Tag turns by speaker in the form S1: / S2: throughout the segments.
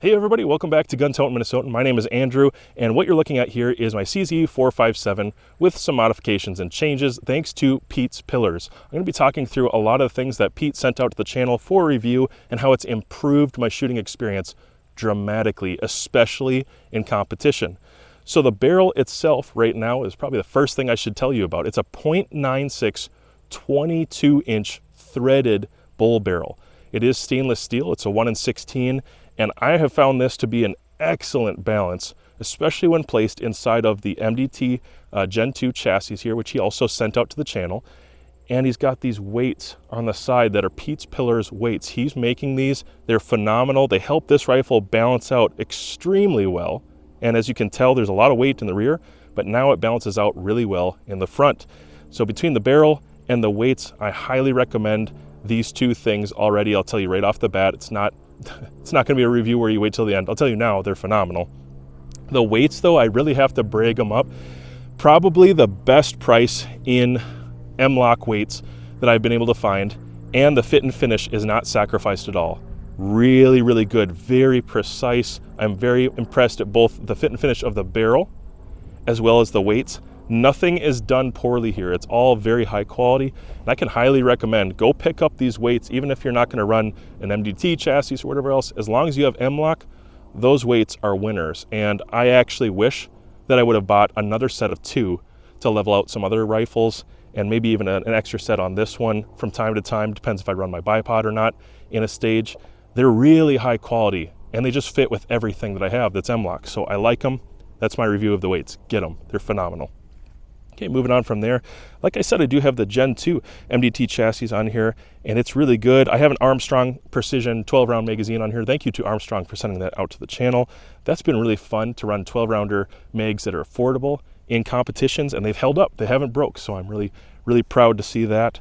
S1: Hey everybody, welcome back to Gun Tote Minnesota. My name is Andrew, and what you're looking at here is my CZ457 with some modifications and changes thanks to Pete's Pillars. I'm going to be talking through a lot of things that Pete sent out to the channel for review and how it's improved my shooting experience dramatically, especially in competition. So the barrel itself right now is probably the first thing I should tell you about. It's a .96 22-inch threaded bull barrel. It is stainless steel. It's a 1 in 16. And I have found this to be an excellent balance, especially when placed inside of the MDT Gen 2 chassis here, which he also sent out to the channel. And he's got these weights on the side that are Pete's Pillars weights. He's making these. They're phenomenal. They help this rifle balance out extremely well. And as you can tell, there's a lot of weight in the rear, but now it balances out really well in the front. So between the barrel and the weights, I highly recommend these two things already. I'll tell you right off the bat, it's not going to be a review where you wait till the end. I'll tell you now, they're phenomenal. The weights though, I really have to brag them up. Probably the best price in M-LOK weights that I've been able to find, and the fit and finish is not sacrificed at all. Really, really good, very precise. I'm very impressed at both the fit and finish of the barrel as well as the weights. Nothing is done poorly here. It's all very high quality. And I can highly recommend, go pick up these weights, even if you're not going to run an MDT chassis or whatever else. As long as you have M-LOK, those weights are winners. And I actually wish that I would have bought another set of two to level out some other rifles, and maybe even an extra set on this one from time to time. Depends if I run my bipod or not in a stage. They're really high quality, and they just fit with everything that I have that's M-LOK. So I like them. That's my review of the weights. Get them. They're phenomenal. Okay, moving on from there. Like I said, I do have the Gen 2 MDT chassis on here, and it's really good. I have an Armstrong Precision 12-round magazine on here. Thank you to Armstrong for sending that out to the channel. That's been really fun to run 12-rounder mags that are affordable in competitions, and they've held up. They haven't broke, so I'm really, really proud to see that.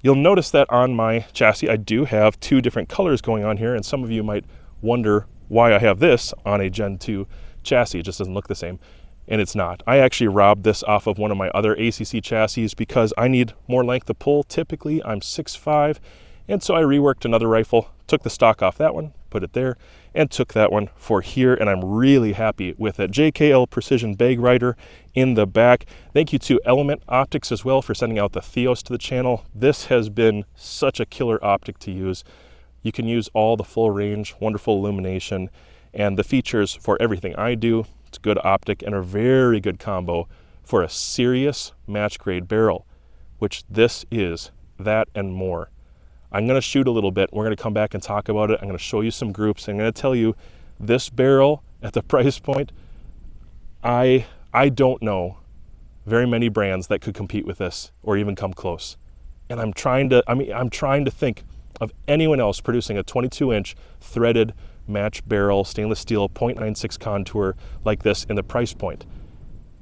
S1: You'll notice that on my chassis, I do have two different colors going on here, and some of you might wonder why I have this on a Gen 2 chassis. It just doesn't look the same. And it's not. I actually robbed this off of one of my other ACC chassis because I need more length of pull. Typically, I'm 6'5", and so I reworked another rifle, took the stock off that one, put it there, and took that one for here, and I'm really happy with it. JKL Precision Bag Rider in the back. Thank you to Element Optics as well for sending out the Theos to the channel. This has been such a killer optic to use. You can use all the full range, wonderful illumination, and the features for everything I do. It's good optic and a very good combo for a serious match grade barrel, which this is, that and more. I'm going to shoot a little bit. We're going to come back and talk about it. I'm going to show you some groups. I'm going to tell you this barrel at the price point, I don't know very many brands that could compete with this or even come close. And I'm trying to think of anyone else producing a 22-inch threaded match barrel stainless steel .96 contour like this in the price point.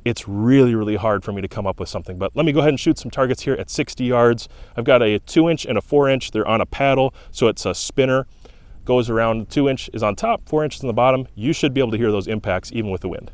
S1: It's really, really hard for me to come up with something, but let me go ahead and shoot some targets here at 60 yards. I've got a 2-inch and a 4-inch. They're on a paddle, so it's a spinner. Goes around, 2-inch is on top, 4 inches on the bottom. You should be able to hear those impacts even with the wind.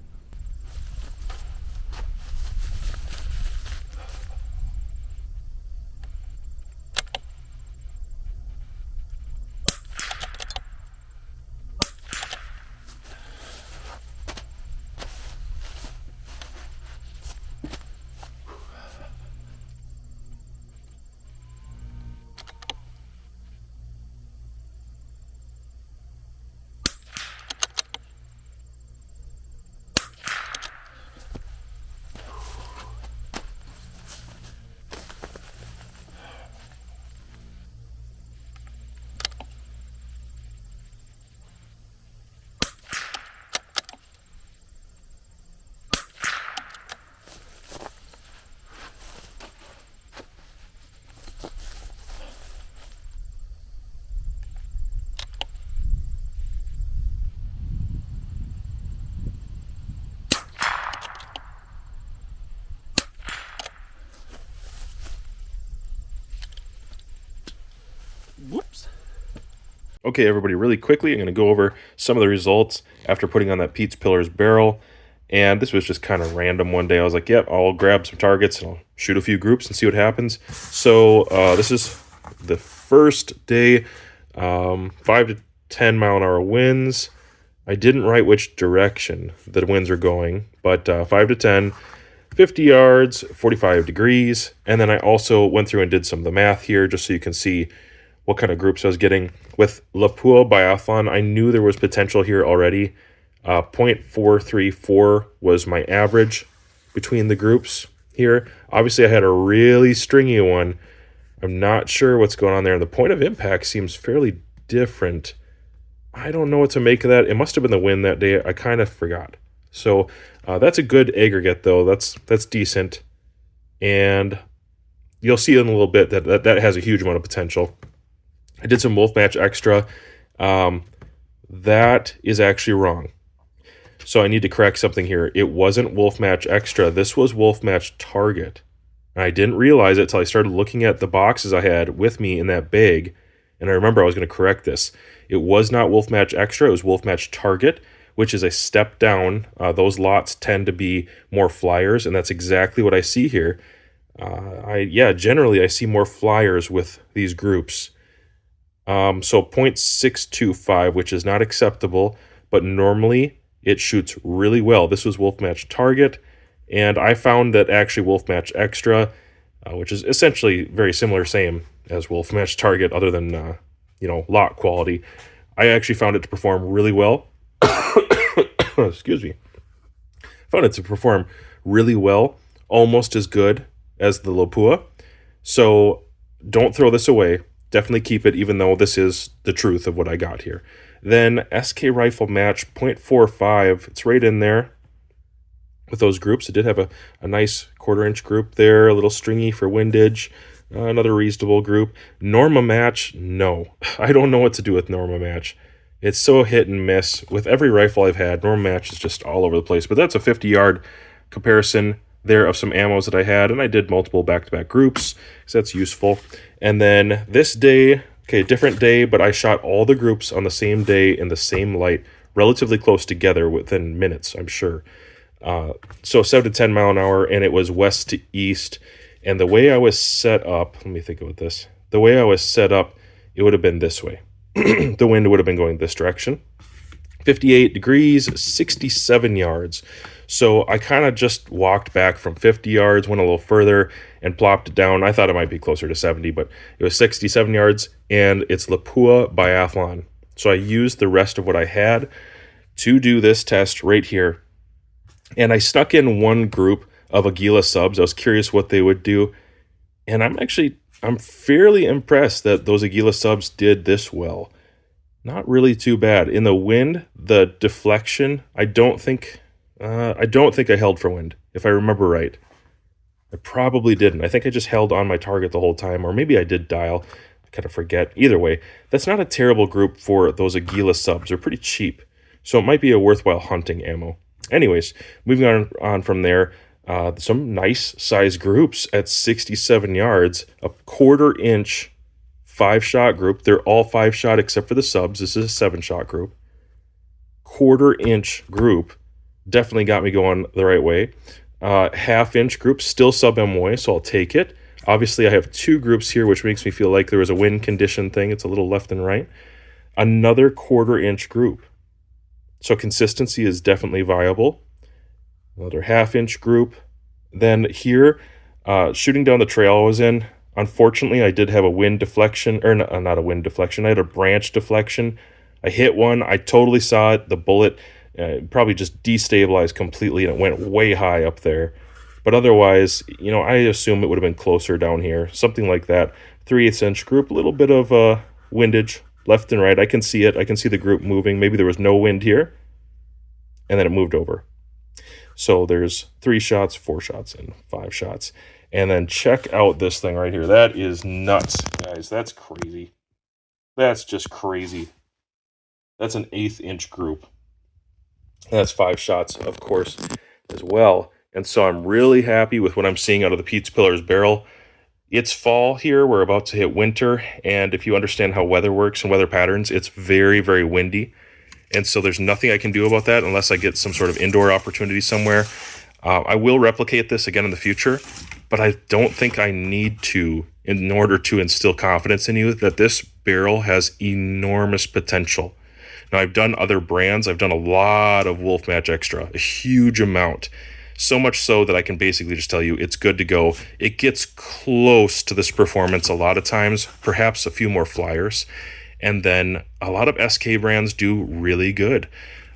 S1: Whoops. Okay, everybody, really quickly, I'm going to go over some of the results after putting on that Pete's Pillars barrel. And this was just kind of random one day. I was like, yep, I'll grab some targets and I'll shoot a few groups and see what happens. So this is the first day, 5 to 10 mile an hour winds, I didn't write which direction the winds are going, but 5 to 10, 50 yards, 45 degrees. And then I also went through and did some of the math here just so you can see what kind of groups I was getting. With Lapua Biathlon, I knew there was potential here already. 0.434 was my average between the groups here. Obviously, I had a really stringy one. I'm not sure what's going on there. And the point of impact seems fairly different. I don't know what to make of that. It must have been the wind that day. I kind of forgot. So that's a good aggregate, though. That's decent. And you'll see in a little bit that has a huge amount of potential. I did some Wolf Match Extra. That is actually wrong. So I need to correct something here. It wasn't Wolf Match Extra. This was Wolf Match Target. And I didn't realize it until I started looking at the boxes I had with me in that bag. And I remember I was going to correct this. It was not Wolf Match Extra. It was Wolf Match Target, which is a step down. Those lots tend to be more flyers, and that's exactly what I see here. Generally I see more flyers with these groups. So 0.625, which is not acceptable, but normally it shoots really well. This was Wolf Match Target, and I found that actually Wolf Match Extra, which is essentially very similar, same as Wolf Match Target, other than lot quality, I actually found it to perform really well. Excuse me. Found it to perform really well, almost as good as the Lapua. So don't throw this away. Definitely keep it, even though this is the truth of what I got here. Then SK Rifle Match 0.45. It's right in there with those groups. It did have a nice 1/4 inch group there, a little stringy for windage. Another reasonable group. Norma Match, no. I don't know what to do with Norma Match. It's so hit and miss. With every rifle I've had, Norma Match is just all over the place. But that's a 50-yard comparison there of some ammos that I had, and I did multiple back-to-back groups, so that's useful. And then this day, different day, but I shot all the groups on the same day in the same light, relatively close together within minutes, I'm sure. So 7 to 10 mile an hour, and it was west to east. And the way I was set up, let me think about this. The way I was set up, it would have been this way. The wind would have been going this direction. 58 degrees, 67 yards. So I kind of just walked back from 50 yards, went a little further, and plopped it down. I thought it might be closer to 70, but it was 67 yards, and it's Lapua Biathlon. So I used the rest of what I had to do this test right here. And I stuck in one group of Aguila subs. I was curious what they would do. And I'm fairly impressed that those Aguila subs did this well. Not really too bad. In the wind, the deflection, I don't think I held for wind, if I remember right. I probably didn't. I think I just held on my target the whole time, or maybe I did dial. I kind of forget. Either way, that's not a terrible group for those Aguila subs. They're pretty cheap, so it might be a worthwhile hunting ammo. Anyways, moving on from there, some nice size groups at 67 yards, a 1/4 inch 5-shot group. They're all 5-shot except for the subs. This is a 7-shot group. 1/4 inch group definitely got me going the right way. 1/2 inch group, still sub MOA, so I'll take it. Obviously, I have 2 groups here, which makes me feel like there was a wind condition thing. It's a little left and right. Another 1/4 inch group. So consistency is definitely viable. Another 1/2 inch group. Then here, shooting down the trail I was in, unfortunately, I did have a wind deflection, or not a wind deflection. I had a branch deflection. I hit one. I totally saw it. The bullet probably just destabilized completely, and it went way high up there. But otherwise, I assume it would have been closer down here, something like that. 3/8 inch group, a little bit of windage left and right. I can see it. I can see the group moving. Maybe there was no wind here, and then it moved over. So there's 3 shots, 4 shots, and 5 shots. And then check out this thing right here. That is nuts, guys. That's crazy. That's just crazy. That's an 1/8 inch group. And that's 5 shots, of course, as well. And so I'm really happy with what I'm seeing out of the Pete's Pillars barrel. It's fall here. We're about to hit winter. And if you understand how weather works and weather patterns, it's very, very windy. And so there's nothing I can do about that unless I get some sort of indoor opportunity somewhere. I will replicate this again in the future, but I don't think I need to in order to instill confidence in you that this barrel has enormous potential. Now, I've done other brands. I've done a lot of Wolf Match Extra, a huge amount. So much so that I can basically just tell you it's good to go. It gets close to this performance a lot of times, perhaps a few more flyers. And then a lot of SK brands do really good.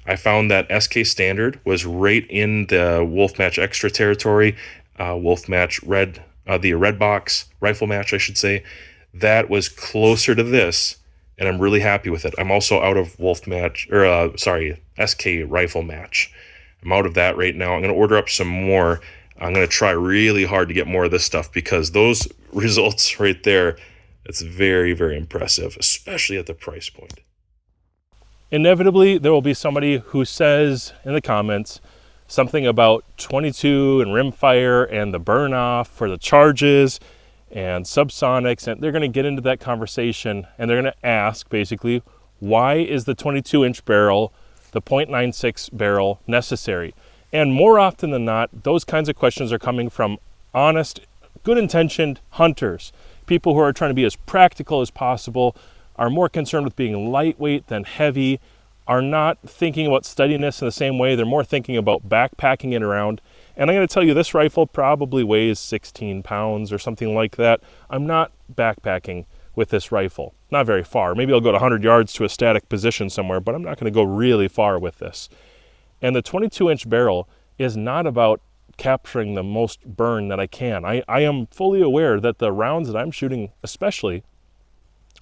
S1: I found that SK Standard was right in the Wolf Match Extra territory, Wolf Match Red, the Red Box Rifle Match, I should say. That was closer to this, and I'm really happy with it. I'm also out of Wolf Match, or SK Rifle Match. I'm out of that right now. I'm going to order up some more. I'm going to try really hard to get more of this stuff because those results right there, it's very, very impressive, especially at the price point. Inevitably, there will be somebody who says in the comments something about 22 and rimfire and the burn off for the charges and subsonics, and they're going to get into that conversation and they're going to ask basically, why is the 22-inch barrel, the .96 barrel, necessary? And more often than not, those kinds of questions are coming from honest, good-intentioned hunters, people who are trying to be as practical as possible, are more concerned with being lightweight than heavy, are not thinking about steadiness in the same way. They're more thinking about backpacking it around. And I'm going to tell you, this rifle probably weighs 16 pounds or something like that. I'm not backpacking with this rifle. Not very far. Maybe I'll go to 100 yards to a static position somewhere, but I'm not going to go really far with this. And the 22-inch barrel is not about capturing the most burn that I can. I am fully aware that the rounds that I'm shooting especially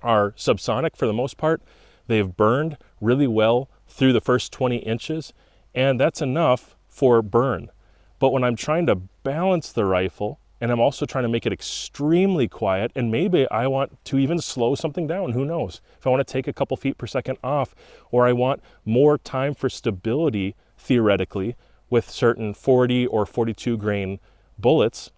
S1: are subsonic for the most part. They've burned really well through the first 20 inches, and that's enough for burn. But when I'm trying to balance the rifle, and I'm also trying to make it extremely quiet, and maybe I want to even slow something down, who knows? If I want to take a couple feet per second off, or I want more time for stability, theoretically, with certain 40 or 42 grain bullets,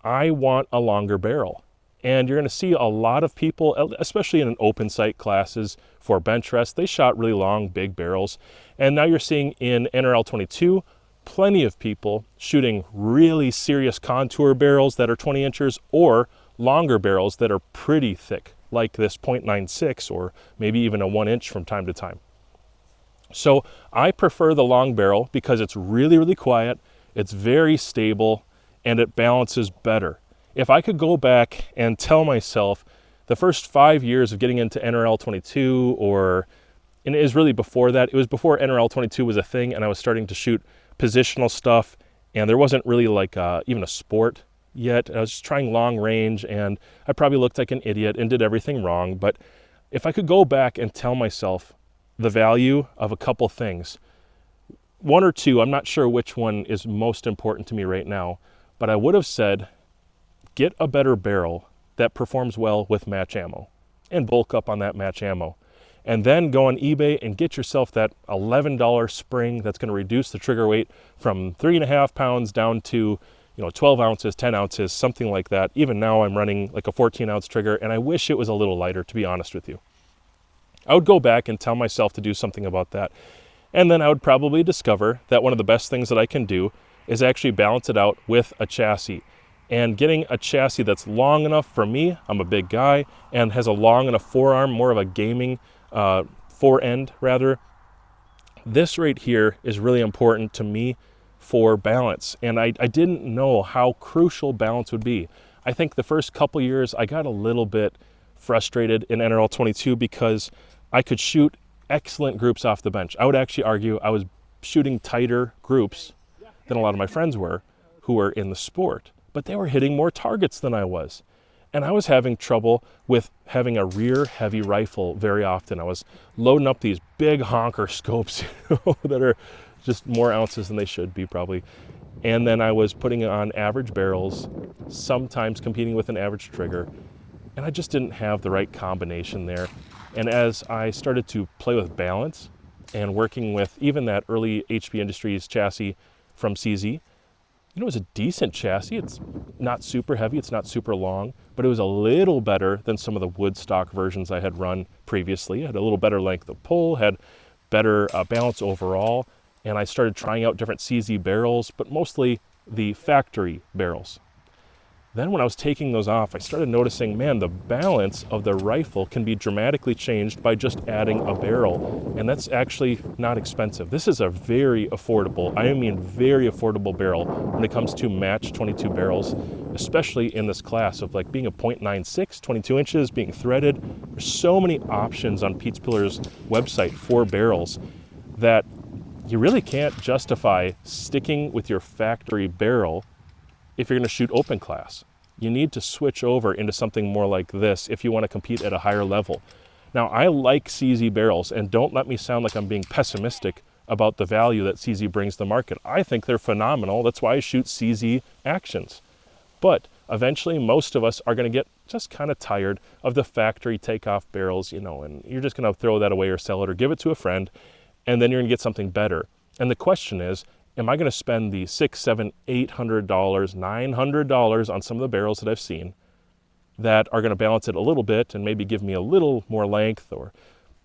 S1: I want a longer barrel. And you're going to see a lot of people, especially in open sight classes for bench rest, they shot really long, big barrels. And now you're seeing in NRL 22, plenty of people shooting really serious contour barrels that are 20 inches or longer barrels that are pretty thick, like this .96 or maybe even a 1 inch from time to time. So I prefer the long barrel because it's really, really quiet, it's very stable, and it balances better. If I could go back and tell myself the first 5 years of getting into NRL 22, and it was really before that, it was before NRL 22 was a thing and I was starting to shoot positional stuff, and there wasn't really like even a sport yet. I was just trying long range, and I probably looked like an idiot and did everything wrong. But if I could go back and tell myself the value of a couple things, one or two, I'm not sure which one is most important to me right now, but I would have said, get a better barrel that performs well with match ammo and bulk up on that match ammo. And then go on eBay and get yourself that $11 spring that's going to reduce the trigger weight from 3.5 pounds down to 12 ounces, 10 ounces, something like that. Even now I'm running like a 14-ounce trigger, and I wish it was a little lighter, to be honest with you. I would go back and tell myself to do something about that. And then I would probably discover that one of the best things that I can do is actually balance it out with a chassis. And getting a chassis that's long enough for me, I'm a big guy, and has a long enough forearm, more of a gaming forend rather. This right here is really important to me for balance, and I didn't know how crucial balance would be. I think the first couple years I got a little bit frustrated in NRL 22 because I could shoot excellent groups off the bench. I would actually argue I was shooting tighter groups than a lot of my friends were who were in the sport, but they were hitting more targets than I was. And I was having trouble with having a rear heavy rifle very often. I was loading up these big honker scopes that are just more ounces than they should be probably. And then I was putting on average barrels, sometimes competing with an average trigger. And I just didn't have the right combination there. And as I started to play with balance and working with even that early HB Industries chassis from CZ, it was a decent chassis. It's not super heavy, it's not super long, but it was a little better than some of the wood stock versions I had run previously. It had a little better length of pull, had better balance overall, and I started trying out different CZ barrels, but mostly the factory barrels. Then when I was taking those off, I started noticing, man, the balance of the rifle can be dramatically changed by just adding a barrel. And that's actually not expensive. This is a very affordable, I mean very affordable barrel when it comes to match 22 barrels, especially in this class of like being a .96, 22 inches, being threaded. There's so many options on Pete's Pillar's website for barrels that you really can't justify sticking with your factory barrel if you're going to shoot open class. You need to switch over into something more like this if you want to compete at a higher level. Now, I like CZ barrels, and don't let me sound like I'm being pessimistic about the value that CZ brings to the market. I think they're phenomenal. That's why I shoot CZ actions. But eventually, most of us are going to get just kind of tired of the factory takeoff barrels, you know, and you're just going to throw that away or sell it or give it to a friend, and then you're going to get something better. And the question is, am I going to spend the $600, $700, $800, $900 on some of the barrels that I've seen that are going to balance it a little bit and maybe give me a little more length, or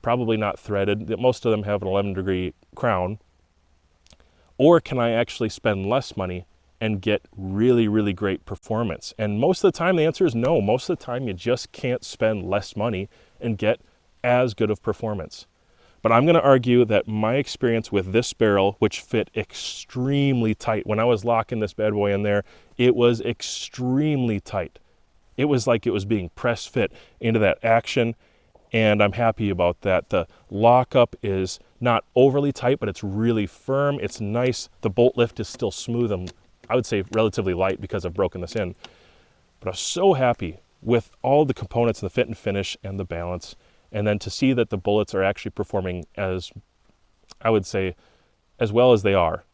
S1: probably not threaded? Most of them have an 11-degree crown. Or can I actually spend less money and get really, really great performance? And most of the time the answer is no. Most of the time you just can't spend less money and get as good of performance. But I'm going to argue that my experience with this barrel, which fit extremely tight, when I was locking this bad boy in there, it was extremely tight. It was like it was being press fit into that action, and I'm happy about that. The lockup is not overly tight, but it's really firm. It's nice. The bolt lift is still smooth and I would say relatively light because I've broken this in. But I was so happy with all the components, the fit and finish and the balance. And then to see that the bullets are actually performing as, I would say, as well as they are.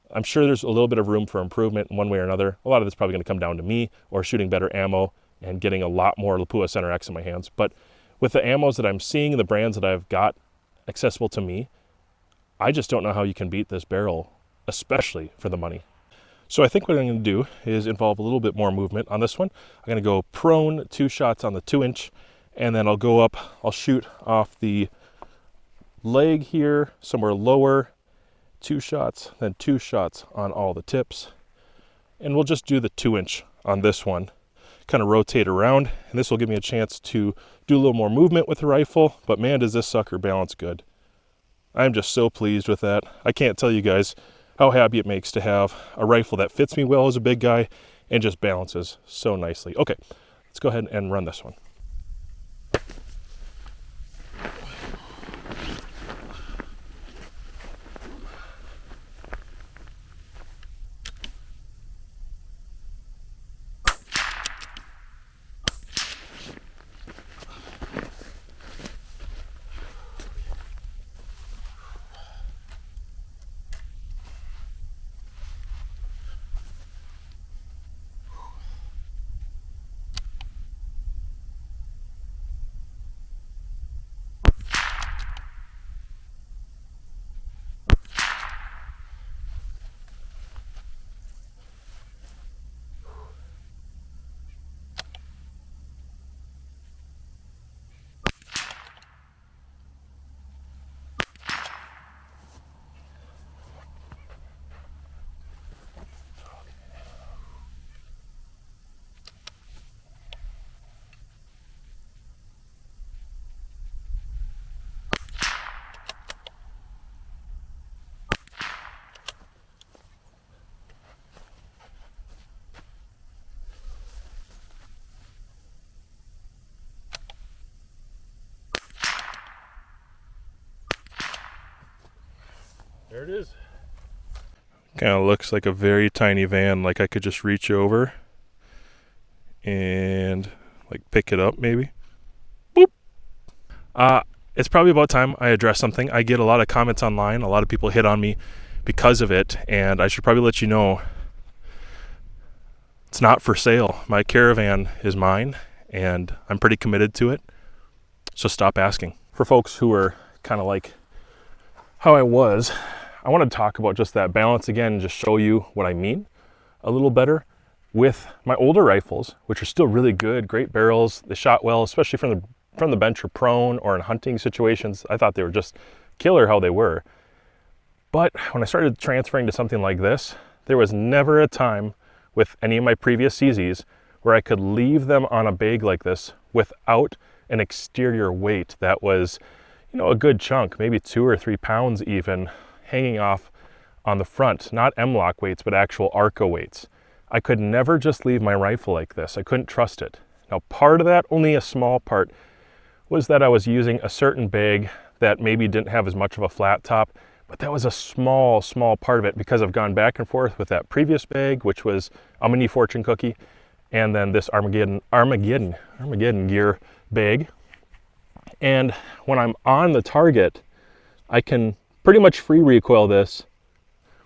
S1: I'm sure there's a little bit of room for improvement in one way or another. A lot of this is probably going to come down to me or shooting better ammo and getting a lot more Lapua Center X in my hands. But with the ammos that I'm seeing and the brands that I've got accessible to me, I just don't know how you can beat this barrel, especially for the money. So I think what I'm going to do is involve a little bit more movement on this one. I'm going to go prone, 2 shots on the 2-inch. And then I'll go up, I'll shoot off the leg here, somewhere lower, 2 shots, then 2 shots on all the tips. And we'll just do the 2-inch on this one, kind of rotate around, and this will give me a chance to do a little more movement with the rifle, but man, does this sucker balance good. I'm just so pleased with that. I can't tell you guys how happy it makes to have a rifle that fits me well as a big guy and just balances so nicely. Okay, let's go ahead and run this one. There it is. Kind of looks like a very tiny van, like I could just reach over and like pick it up maybe. Boop. It's probably about time I address something. I get a lot of comments online. A lot of people hit on me because of it, and I should probably let you know it's not for sale. My caravan is mine, and I'm pretty committed to it, so stop asking. For folks who are kind of like how I was, I want to talk about just that balance again and just show you what I mean a little better with my older rifles, which are still really good, great barrels. They shot well, especially from the bench or prone or in hunting situations. I thought they were just killer how they were. But when I started transferring to something like this, there was never a time with any of my previous CZs where I could leave them on a bag like this without an exterior weight that was, you know, a good chunk, maybe 2 or 3 pounds even, hanging off on the front. Not M-LOK weights, but actual ARCA weights. I could never just leave my rifle like this. I couldn't trust it. Now, part of that, only a small part, was that I was using a certain bag that maybe didn't have as much of a flat top, but that was a small part of it because I've gone back and forth with that previous bag, which was a mini fortune cookie, and then this Armageddon gear bag. And when I'm on the target, I can pretty much free recoil this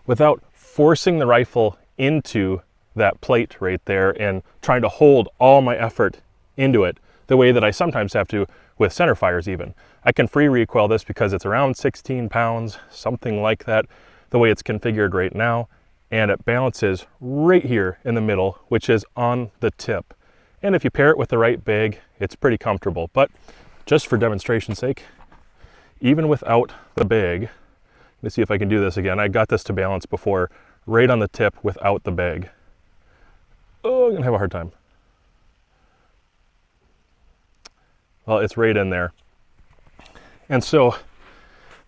S1: without forcing the rifle into that plate right there and trying to hold all my effort into it the way that I sometimes have to with center fires even. I can free recoil this because it's around 16 pounds, something like that, the way it's configured right now, and it balances right here in the middle, which is on the tip. And if you pair it with the right bag, it's pretty comfortable. But just for demonstration's sake, even without the bag, let me see if I can do this again. I got this to balance before, right on the tip without the bag. Oh, I'm gonna have a hard time. Well, it's right in there. And so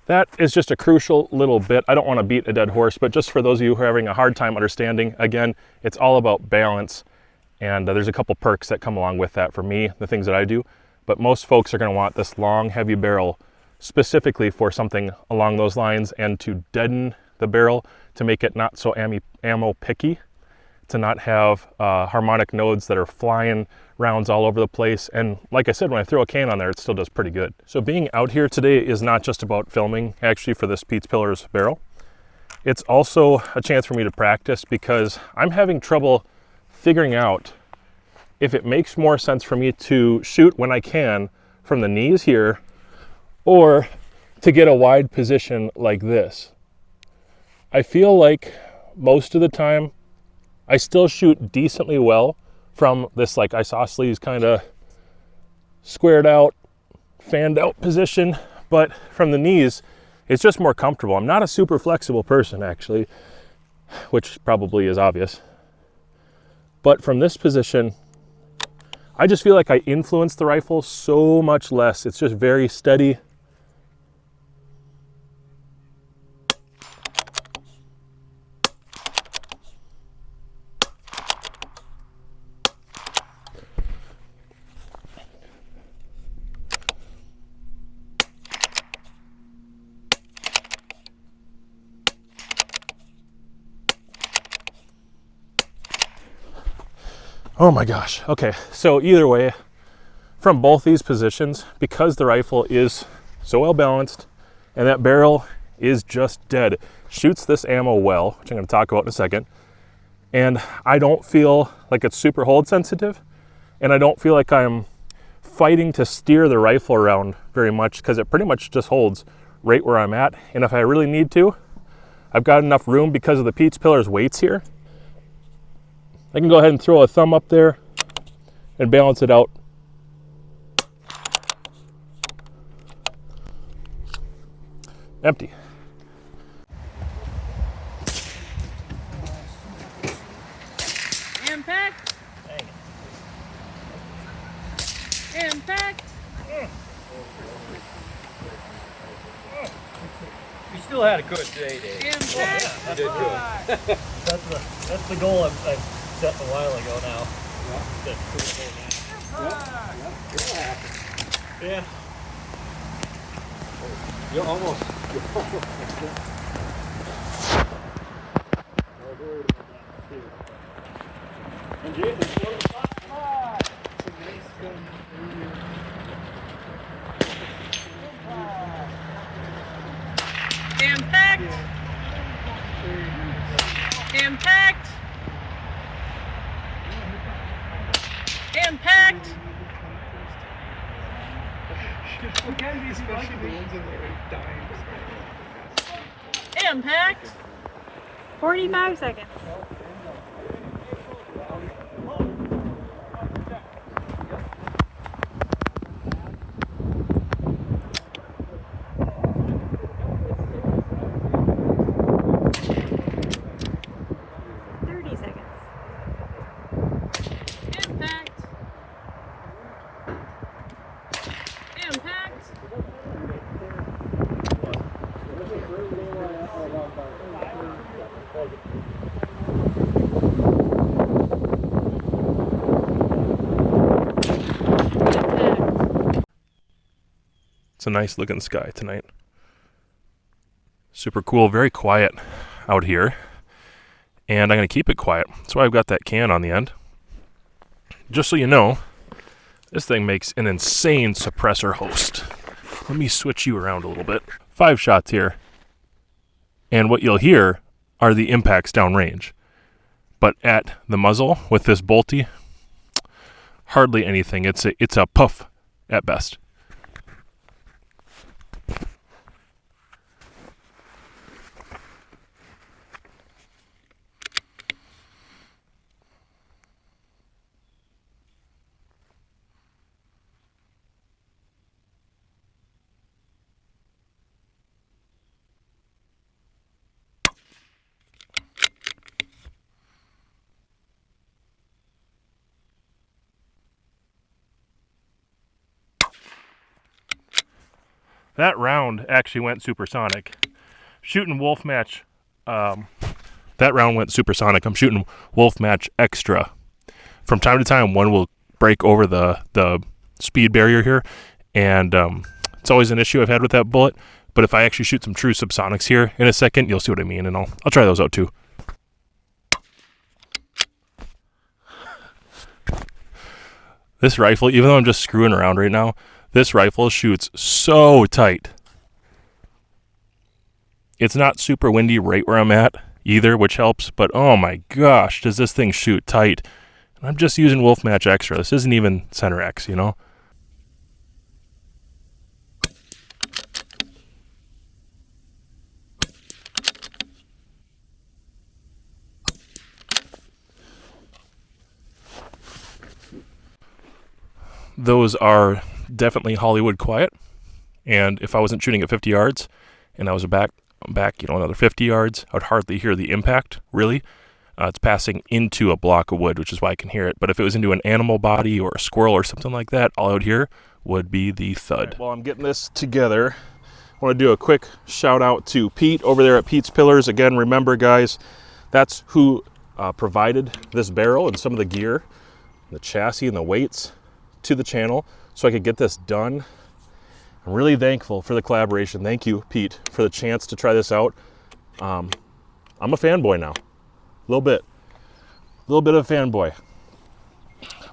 S1: that is just a crucial little bit. I don't want to beat a dead horse, but just for those of you who are having a hard time understanding, again, it's all about balance. And there's a couple perks that come along with that for me, the things that I do. But most folks are going to want this long, heavy barrel specifically for something along those lines, and to deaden the barrel to make it not so ammo picky, to not have harmonic nodes that are flying rounds all over the place. And like I said, when I throw a can on there, it still does pretty good. So being out here today is not just about filming, actually, for this Pete's Pillars barrel. It's also a chance for me to practice, because I'm having trouble figuring out if it makes more sense for me to shoot when I can from the knees here, or to get a wide position like this. I feel like most of the time I still shoot decently well from this like isosceles kind of squared out, fanned out position, but from the knees, it's just more comfortable. I'm not a super flexible person actually, which probably is obvious. But from this position, I just feel like I influence the rifle so much less. It's just very steady. Oh my gosh. Okay, so either way, from both these positions, because the rifle is so well balanced and that barrel is just dead, shoots this ammo well, which I'm going to talk about in a second, and I don't feel like it's super hold sensitive, and I don't feel like I'm fighting to steer the rifle around very much, because it pretty much just holds right where I'm at. And if I really need to, I've got enough room because of the Pete's Pillars weights here. I can go ahead and throw a thumb up there and balance it out. Empty.
S2: Impact. Impact.
S3: You still had a good day, Dave.
S2: Impact.
S3: You did good.
S4: That's the goal I've set a while ago now. Yeah.
S3: You're almost.
S4: And Jason,
S2: Impact. Impact. Impact. Impact.
S5: 45 seconds.
S1: It's a nice looking sky tonight. Super cool, very quiet out here. And I'm going to keep it quiet. That's why I've got that can on the end. Just so you know, this thing makes an insane suppressor host. Let me switch you around a little bit. 5 shots here. And what you'll hear are the impacts downrange. But at the muzzle with this bolty, hardly anything. It's a puff at best. That round actually went supersonic. Shooting wolf match, that round went supersonic. I'm shooting wolf match extra. From time to time, one will break over the speed barrier here, and it's always an issue I've had with that bullet. But if I actually shoot some true subsonics here in a second, you'll see what I mean, and I'll try those out too. This rifle, even though I'm just screwing around right now, this rifle shoots so tight. It's not super windy right where I'm at either, which helps, but oh my gosh, does this thing shoot tight. And I'm just using Wolf Match Extra. This isn't even Center X, you know? Those are definitely Hollywood quiet, and if I wasn't shooting at 50 yards and I was back, another 50 yards, I would hardly hear the impact, really. It's passing into a block of wood, which is why I can hear it. But if it was into an animal body or a squirrel or something like that, all I would hear would be the thud. Right, while I'm getting this together, I want to do a quick shout out to Pete over there at Pete's Pillars. Again, remember guys, that's who provided this barrel and some of the gear, the chassis and the weights to the channel so I could get this done. I'm really thankful for the collaboration. Thank you, Pete, for the chance to try this out. I'm a fanboy now. A little bit of a fanboy.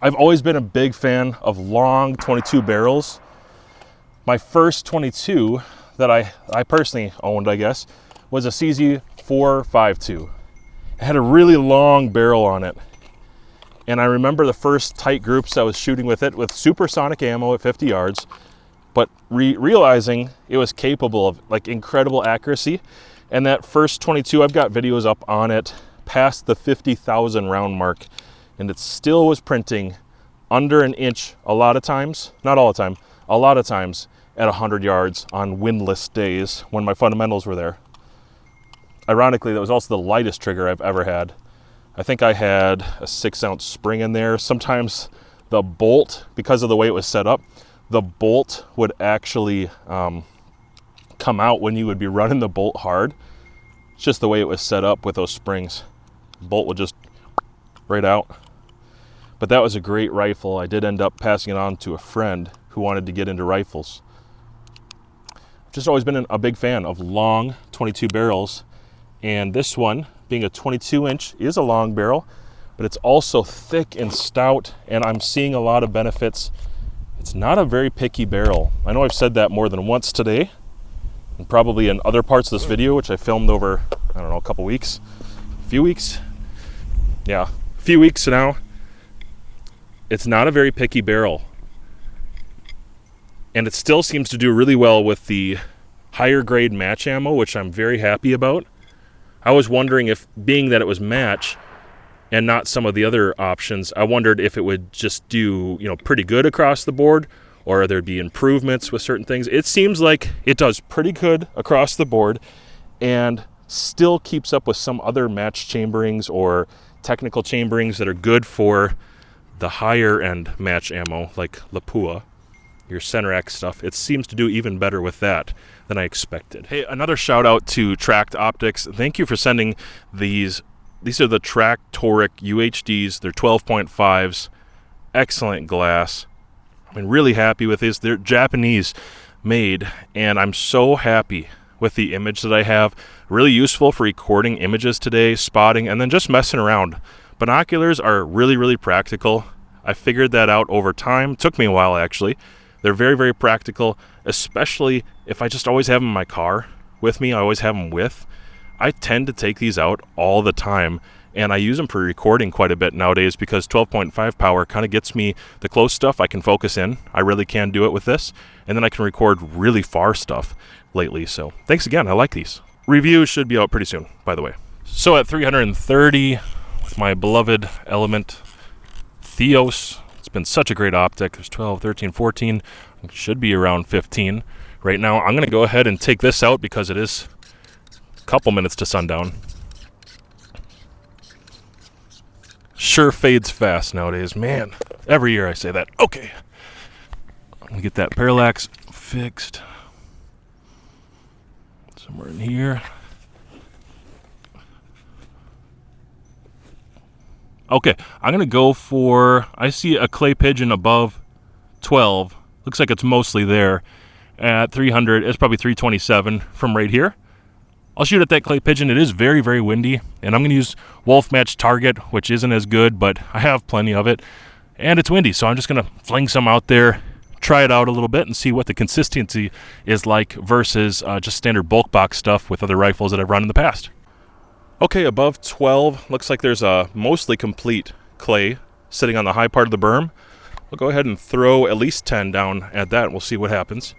S1: I've always been a big fan of long 22 barrels. My first 22 that I personally owned, I guess, was a CZ457. It had a really long barrel on it. And I remember the first tight groups I was shooting with it with supersonic ammo at 50 yards, but realizing it was capable of like incredible accuracy. And that first 22, I've got videos up on it past the 50,000 round mark, and it still was printing under an inch a lot of times, not all the time, a lot of times at 100 yards on windless days when my fundamentals were there. Ironically, that was also the lightest trigger I've ever had. I think I had a 6-ounce spring in there. Sometimes the bolt, because of the way it was set up, the bolt would actually come out when you would be running the bolt hard. It's just the way it was set up with those springs. The bolt would just right out. But that was a great rifle. I did end up passing it on to a friend who wanted to get into rifles. I've just always been a big fan of long 22 barrels. And this one, being a 22-inch, is a long barrel, but it's also thick and stout, and I'm seeing a lot of benefits. It's not a very picky barrel. I know I've said that more than once today, and probably in other parts of this video, which I filmed over, I don't know, a few weeks now. It's not a very picky barrel, and it still seems to do really well with the higher grade match ammo, which I'm very happy about. I was wondering if, being that it was match and not some of the other options, I wondered if it would just do, pretty good across the board, or there'd be improvements with certain things. It seems like it does pretty good across the board and still keeps up with some other match chamberings or technical chamberings that are good for the higher end match ammo, like Lapua, your Center X stuff. It seems to do even better with that than I expected. Hey, another shout out to Tracked Optics. Thank you for sending these. These are the Tracked Toric UHDs. They're 12.5s. Excellent glass. I'm really happy with these. They're Japanese. made, and I'm so happy with the image that I have. Really useful for recording images today, spotting, and then just messing around. Binoculars are really, really practical. I figured that out over time. It took me a while, actually. They're very, very practical, especially if I just always have them in my car with me. I always have them with. I tend to take these out all the time, and I use them for recording quite a bit nowadays because 12.5 power kind of gets me the close stuff I can focus in. I really can do it with this, and then I can record really far stuff lately. So thanks again. I like these. Reviews should be out pretty soon, by the way. So at 330 with my beloved Element Theos. It's been such a great optic. There's 12, 13, 14. It should be around 15 right now. I'm going to go ahead and take this out because it is a couple minutes to sundown. Sure fades fast nowadays. Man, every year I say that. Okay. I'm going to get that parallax fixed. Somewhere in here. Okay, I'm going to go for, I see a clay pigeon above 12. Looks like it's mostly there. At 300, it's probably 327 from right here. I'll shoot at that clay pigeon. It is very, very windy, and I'm going to use Wolf Match Target, which isn't as good, but I have plenty of it. And it's windy, so I'm just going to fling some out there, try it out a little bit, and see what the consistency is like versus just standard bulk box stuff with other rifles that I've run in the past. Okay, above 12, looks like there's a mostly complete clay sitting on the high part of the berm. I'll go ahead and throw at least 10 down at that, and we'll see what happens.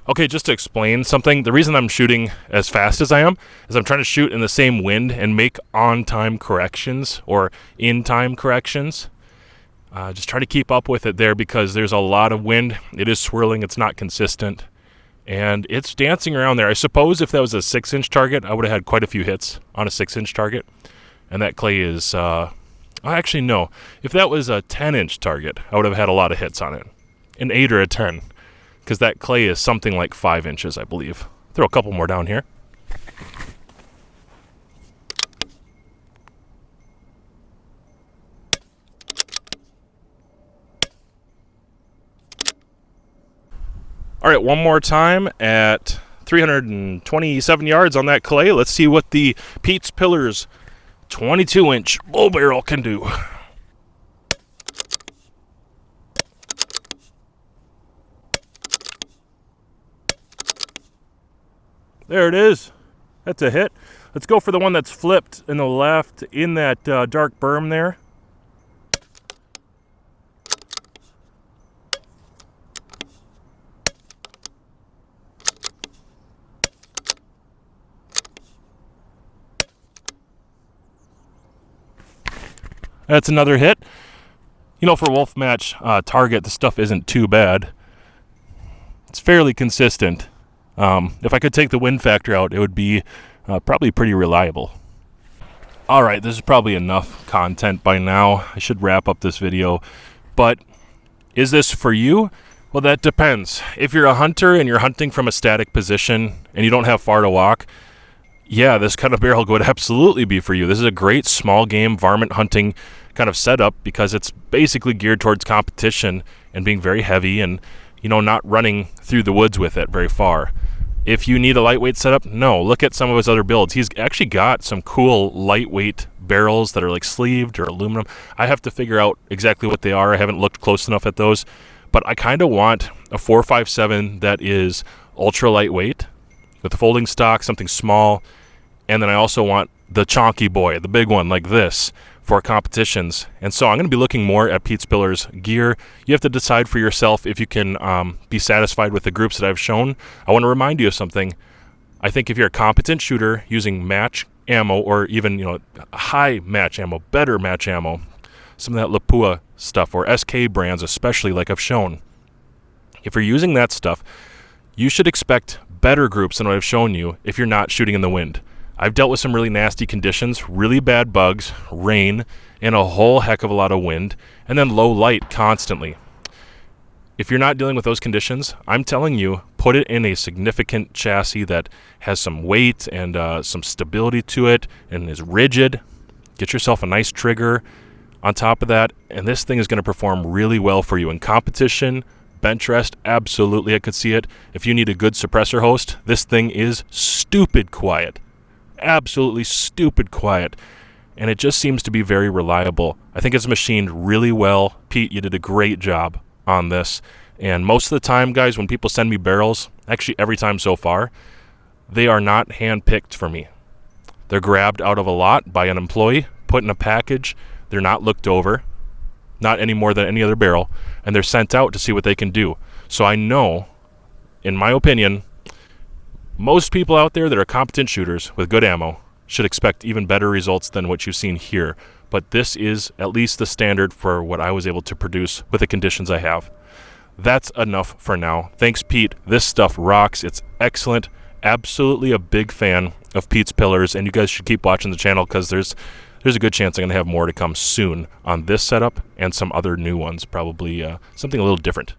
S1: Okay, just to explain something, the reason I'm shooting as fast as I am is I'm trying to shoot in the same wind and make on-time corrections or in-time corrections. Just try to keep up with it there because there's a lot of wind. It is swirling, it's not consistent, and it's dancing around there. I suppose if that was a 6-inch target, I would have had quite a few hits on a 6-inch target, and that clay is, actually no. If that was a 10-inch target, I would have had a lot of hits on it, an 8 or a 10. Because that clay is something like 5 inches, I believe. Throw a couple more down here. All right, one more time at 327 yards on that clay. Let's see what the Pete's Pillars 22-inch bull barrel can do. There it is. That's a hit. Let's go for the one that's flipped in the left in that dark berm there. That's another hit. You know, for Wolf Match Target, the stuff isn't too bad. It's fairly consistent. If I could take the wind factor out, it would be probably pretty reliable. All right, this is probably enough content by now. I should wrap up this video. But is this for you? Well, that depends. If you're a hunter and you're hunting from a static position and you don't have far to walk, yeah, this kind of barrel would absolutely be for you. This is a great small game varmint hunting kind of setup because it's basically geared towards competition and being very heavy and, you know, not running through the woods with it very far. If you need a lightweight setup, no. Look at some of his other builds. He's actually got some cool lightweight barrels that are like sleeved or aluminum. I have to figure out exactly what they are. I haven't looked close enough at those. But I kind of want a 457 that is ultra lightweight with a folding stock, something small. And then I also want the chonky boy, the big one like this, for competitions. And so I'm going to be looking more at Pete's Pillars gear. You have to decide for yourself if you can be satisfied with the groups that I've shown. I want to remind you of something. I think if you're a competent shooter using match ammo or even, you know, high match ammo, better match ammo, some of that Lapua stuff or SK brands especially like I've shown, if you're using that stuff, you should expect better groups than what I've shown you if you're not shooting in the wind. I've dealt with some really nasty conditions, really bad bugs, rain, and a whole heck of a lot of wind, and then low light constantly. If you're not dealing with those conditions, I'm telling you, put it in a significant chassis that has some weight and some stability to it and is rigid. Get yourself a nice trigger on top of that, and this thing is going to perform really well for you in competition. Bench rest, absolutely, I could see it. If you need a good suppressor host, this thing is stupid quiet. Absolutely stupid quiet. And it just seems to be very reliable. I think it's machined really well. Pete, you did a great job on this. And most of the time, guys, when people send me barrels, actually every time so far, they are not hand-picked for me. They're grabbed out of a lot by an employee, put in a package. They're not looked over, not any more than any other barrel, and they're sent out to see what they can do. So I know, in my opinion, most people out there that are competent shooters with good ammo should expect even better results than what you've seen here. But this is at least the standard for what I was able to produce with the conditions I have. That's enough for now. Thanks, Pete. This stuff rocks. It's excellent. Absolutely a big fan of Pete's Pillars, and you guys should keep watching the channel because there's a good chance I'm going to have more to come soon on this setup and some other new ones, probably something a little different.